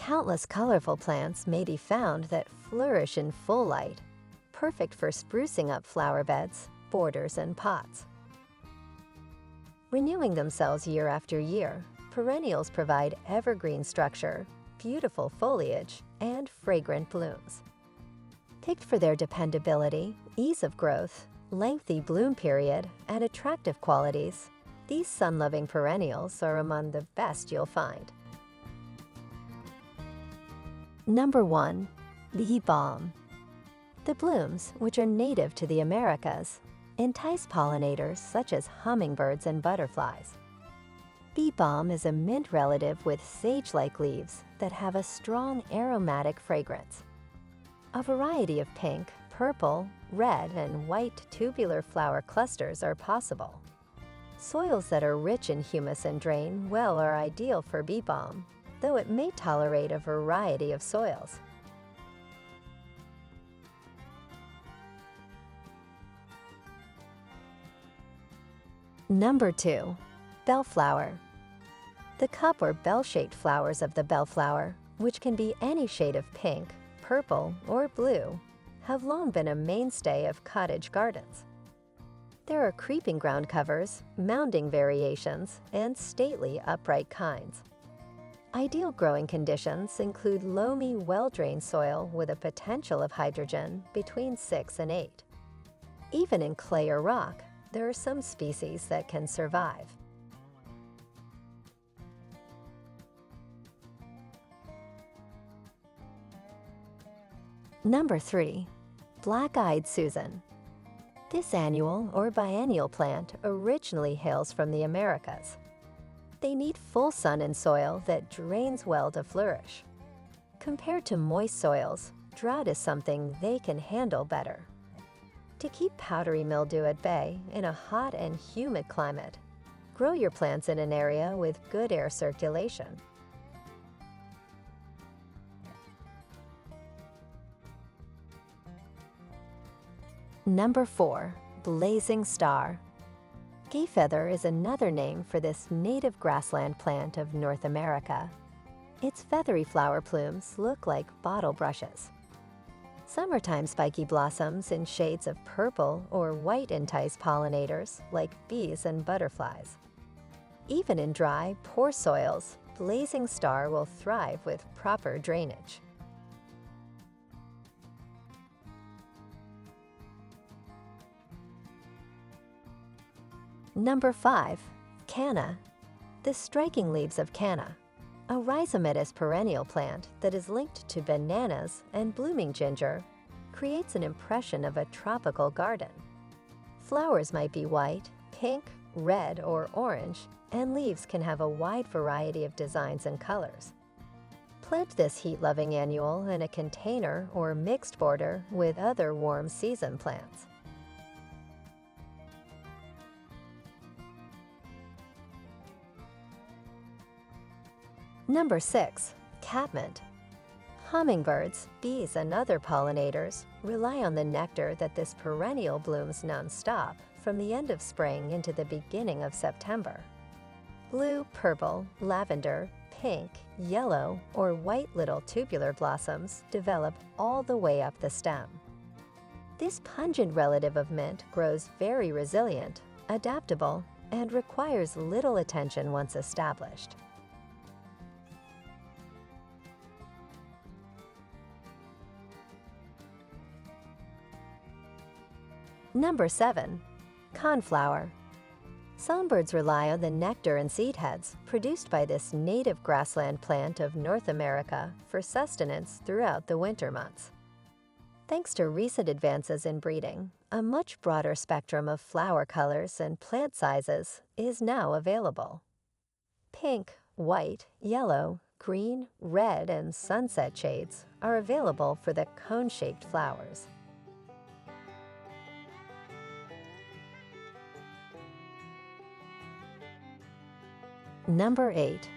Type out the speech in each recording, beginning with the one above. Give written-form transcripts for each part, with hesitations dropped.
Countless colorful plants may be found that flourish in full light, perfect for sprucing up flower beds, borders, and pots. Renewing themselves year after year, perennials provide evergreen structure, beautiful foliage, and fragrant blooms. Picked for their dependability, ease of growth, lengthy bloom period, and attractive qualities, these sun-loving perennials are among the best you'll find. Number 1. Bee Balm. The blooms, which are native to the Americas, entice pollinators such as hummingbirds and butterflies. Bee balm is a mint relative with sage-like leaves that have a strong aromatic fragrance. A variety of pink, purple, red, and white tubular flower clusters are possible. Soils that are rich in humus and drain well are ideal for bee balm, though it may tolerate a variety of soils. Number 2. Bellflower. The cup or bell-shaped flowers of the bellflower, which can be any shade of pink, purple, or blue, have long been a mainstay of cottage gardens. There are creeping ground covers, mounding variations, and stately upright kinds. Ideal growing conditions include loamy, well-drained soil with a potential of hydrogen between 6 and 8. Even in clay or rock, there are some species that can survive. Number 3. Black-eyed Susan. This annual or biennial plant originally hails from the Americas. They need full sun and soil that drains well to flourish. Compared to moist soils, drought is something they can handle better. To keep powdery mildew at bay in a hot and humid climate, grow your plants in an area with good air circulation. Number 4. Blazing Star. Gayfeather is another name for this native grassland plant of North America. Its feathery flower plumes look like bottle brushes. Summertime spiky blossoms in shades of purple or white entice pollinators like bees and butterflies. Even in dry, poor soils, Blazing Star will thrive with proper drainage. Number 5. Canna. The striking leaves of Canna, a rhizomatous perennial plant that is linked to bananas and blooming ginger, creates an impression of a tropical garden. Flowers might be white, pink, red, or orange, and leaves can have a wide variety of designs and colors. Plant this heat-loving annual in a container or mixed border with other warm season plants. Number 6. Catmint. Hummingbirds, bees, and other pollinators rely on the nectar that this perennial blooms non-stop from the end of spring into the beginning of September. Blue, purple, lavender, pink, yellow, or white little tubular blossoms develop all the way up the stem. This pungent relative of mint grows very resilient, adaptable, and requires little attention once established. Number 7. Coneflower. Songbirds rely on the nectar and seed heads produced by this native grassland plant of North America for sustenance throughout the winter months. Thanks to recent advances in breeding, a much broader spectrum of flower colors and plant sizes is now available. Pink, white, yellow, green, red, and sunset shades are available for the cone-shaped flowers. Number 8.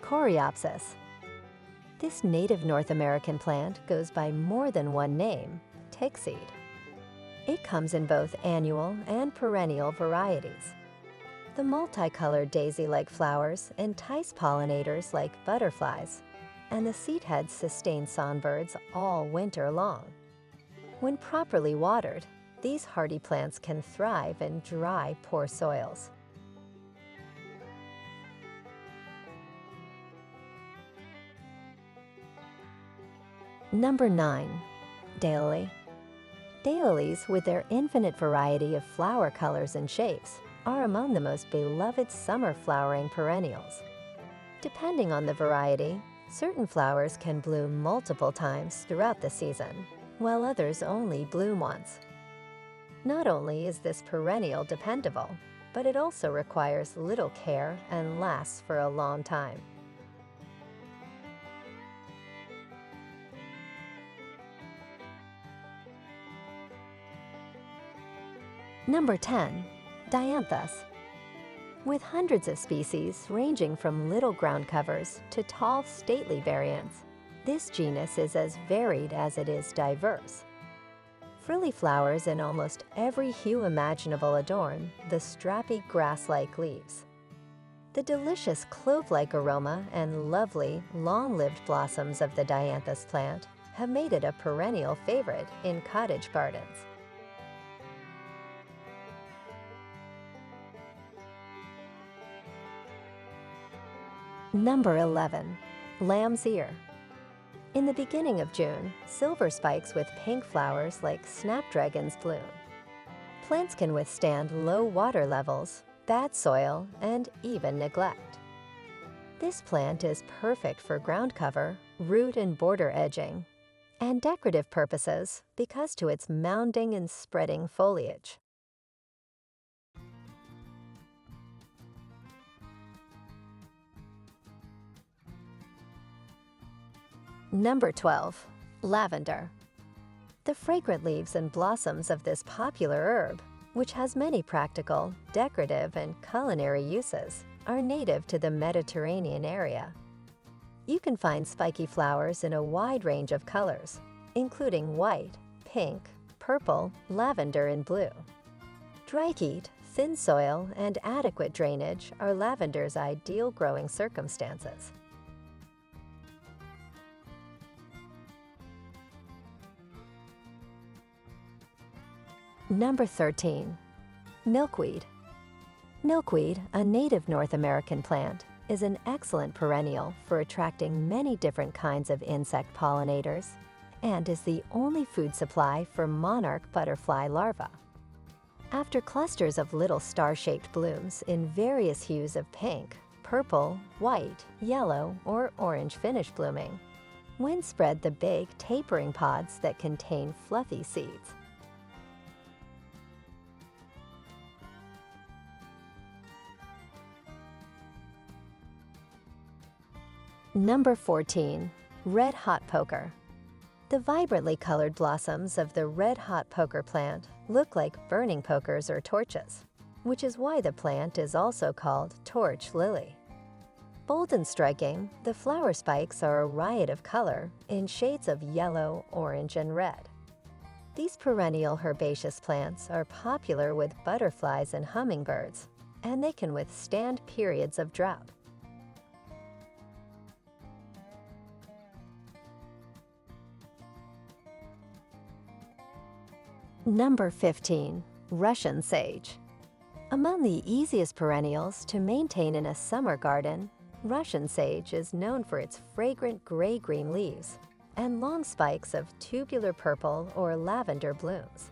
Coreopsis. This native North American plant goes by more than one name, tickseed. It comes in both annual and perennial varieties. The multicolored daisy-like flowers entice pollinators like butterflies, and the seed heads sustain songbirds all winter long. When properly watered, these hardy plants can thrive in dry, poor soils. Number 9. Daylily. Daylilies, with their infinite variety of flower colors and shapes, are among the most beloved summer flowering perennials. Depending on the variety, certain flowers can bloom multiple times throughout the season, while others only bloom once. Not only is this perennial dependable, but it also requires little care and lasts for a long time. Number 10. Dianthus. With hundreds of species ranging from little ground covers to tall, stately variants, this genus is as varied as it is diverse. Frilly flowers in almost every hue imaginable adorn the strappy grass-like leaves. The delicious clove-like aroma and lovely, long-lived blossoms of the Dianthus plant have made it a perennial favorite in cottage gardens. Number 11. Lamb's Ear. In the beginning of June, silver spikes with pink flowers like snapdragons bloom. Plants can withstand low water levels, bad soil, and even neglect. This plant is perfect for ground cover, root and border edging, and decorative purposes because to its mounding and spreading foliage. Number 12. Lavender. The fragrant leaves and blossoms of this popular herb, which has many practical, decorative, and culinary uses, are native to the Mediterranean area. You can find spiky flowers in a wide range of colors, including white, pink, purple, lavender, and blue. Dry heat, thin soil, and adequate drainage are lavender's ideal growing circumstances. Number 13. Milkweed. Milkweed, a native North American plant, is an excellent perennial for attracting many different kinds of insect pollinators and is the only food supply for monarch butterfly larvae. After clusters of little star-shaped blooms in various hues of pink, purple, white, yellow, or orange finish blooming, wind spread the big, tapering pods that contain fluffy seeds. Number 14. Red Hot Poker. The vibrantly colored blossoms of the red hot poker plant look like burning pokers or torches, which is why the plant is also called torch lily. Bold and striking, the flower spikes are a riot of color in shades of yellow, orange, and red. These perennial herbaceous plants are popular with butterflies and hummingbirds, and they can withstand periods of drought. Number 15. Russian Sage. Among the easiest perennials to maintain in a summer garden, Russian sage is known for its fragrant gray-green leaves and long spikes of tubular purple or lavender blooms.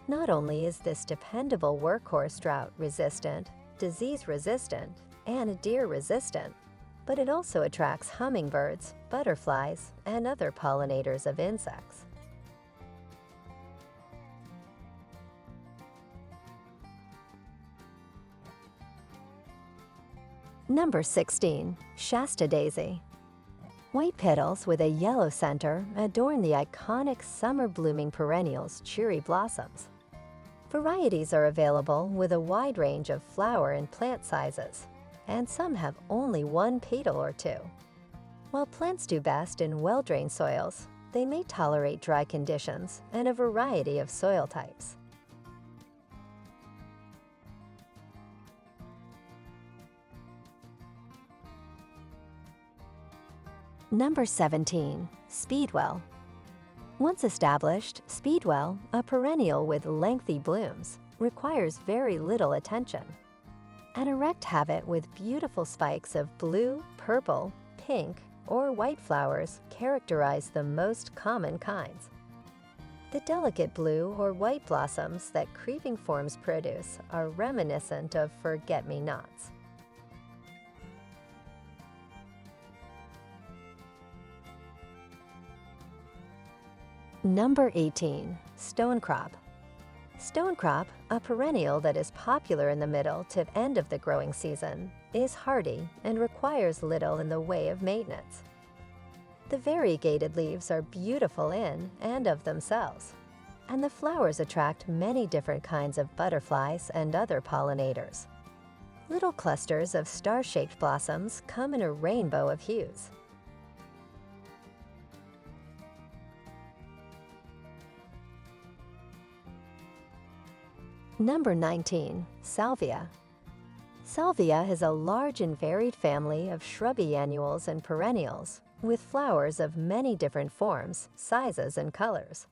Not only is this dependable workhorse drought-resistant, disease-resistant, and deer-resistant, but it also attracts hummingbirds, butterflies, and other pollinators of insects. Number 16. Shasta Daisy. White petals with a yellow center adorn the iconic summer-blooming perennial's cheery blossoms. Varieties are available with a wide range of flower and plant sizes, and some have only one petal or two. While plants do best in well-drained soils, they may tolerate dry conditions and a variety of soil types. Number 17. Speedwell. Once established, Speedwell, a perennial with lengthy blooms, requires very little attention. An erect habit with beautiful spikes of blue, purple, pink, or white flowers characterize the most common kinds. The delicate blue or white blossoms that creeping forms produce are reminiscent of forget-me-nots. Number 18. Stonecrop. Stonecrop, a perennial that is popular in the middle to end of the growing season, is hardy and requires little in the way of maintenance. The variegated leaves are beautiful in and of themselves, and the flowers attract many different kinds of butterflies and other pollinators. Little clusters of star-shaped blossoms come in a rainbow of hues. Number 19. Salvia. Salvia is a large and varied family of shrubby annuals and perennials with flowers of many different forms, sizes, and colors.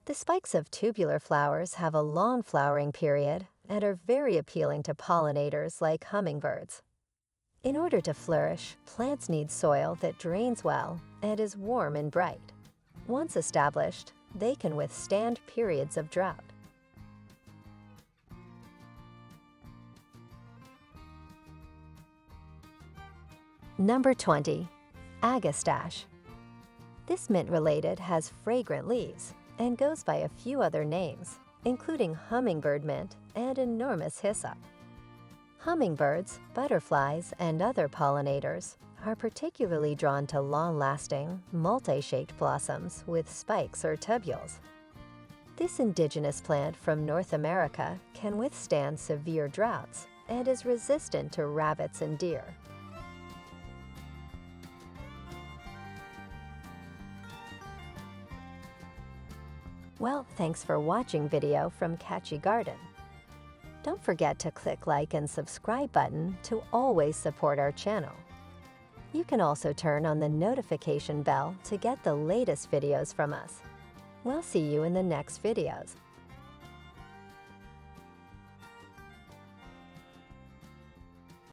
The spikes of tubular flowers have a long flowering period and are very appealing to pollinators like hummingbirds. In order to flourish, plants need soil that drains well and is warm and bright. Once established, they can withstand periods of drought. Number 20. Agastache. This mint-related has fragrant leaves and goes by a few other names, including hummingbird mint and enormous hyssop. Hummingbirds, butterflies, and other pollinators are particularly drawn to long-lasting, multi-shaped blossoms with spikes or tubules. This indigenous plant from North America can withstand severe droughts and is resistant to rabbits and deer. Well, thanks for watching video from Catchy Garden. Don't forget to click like and subscribe button to always support our channel. You can also turn on the notification bell to get the latest videos from us. We'll see you in the next videos.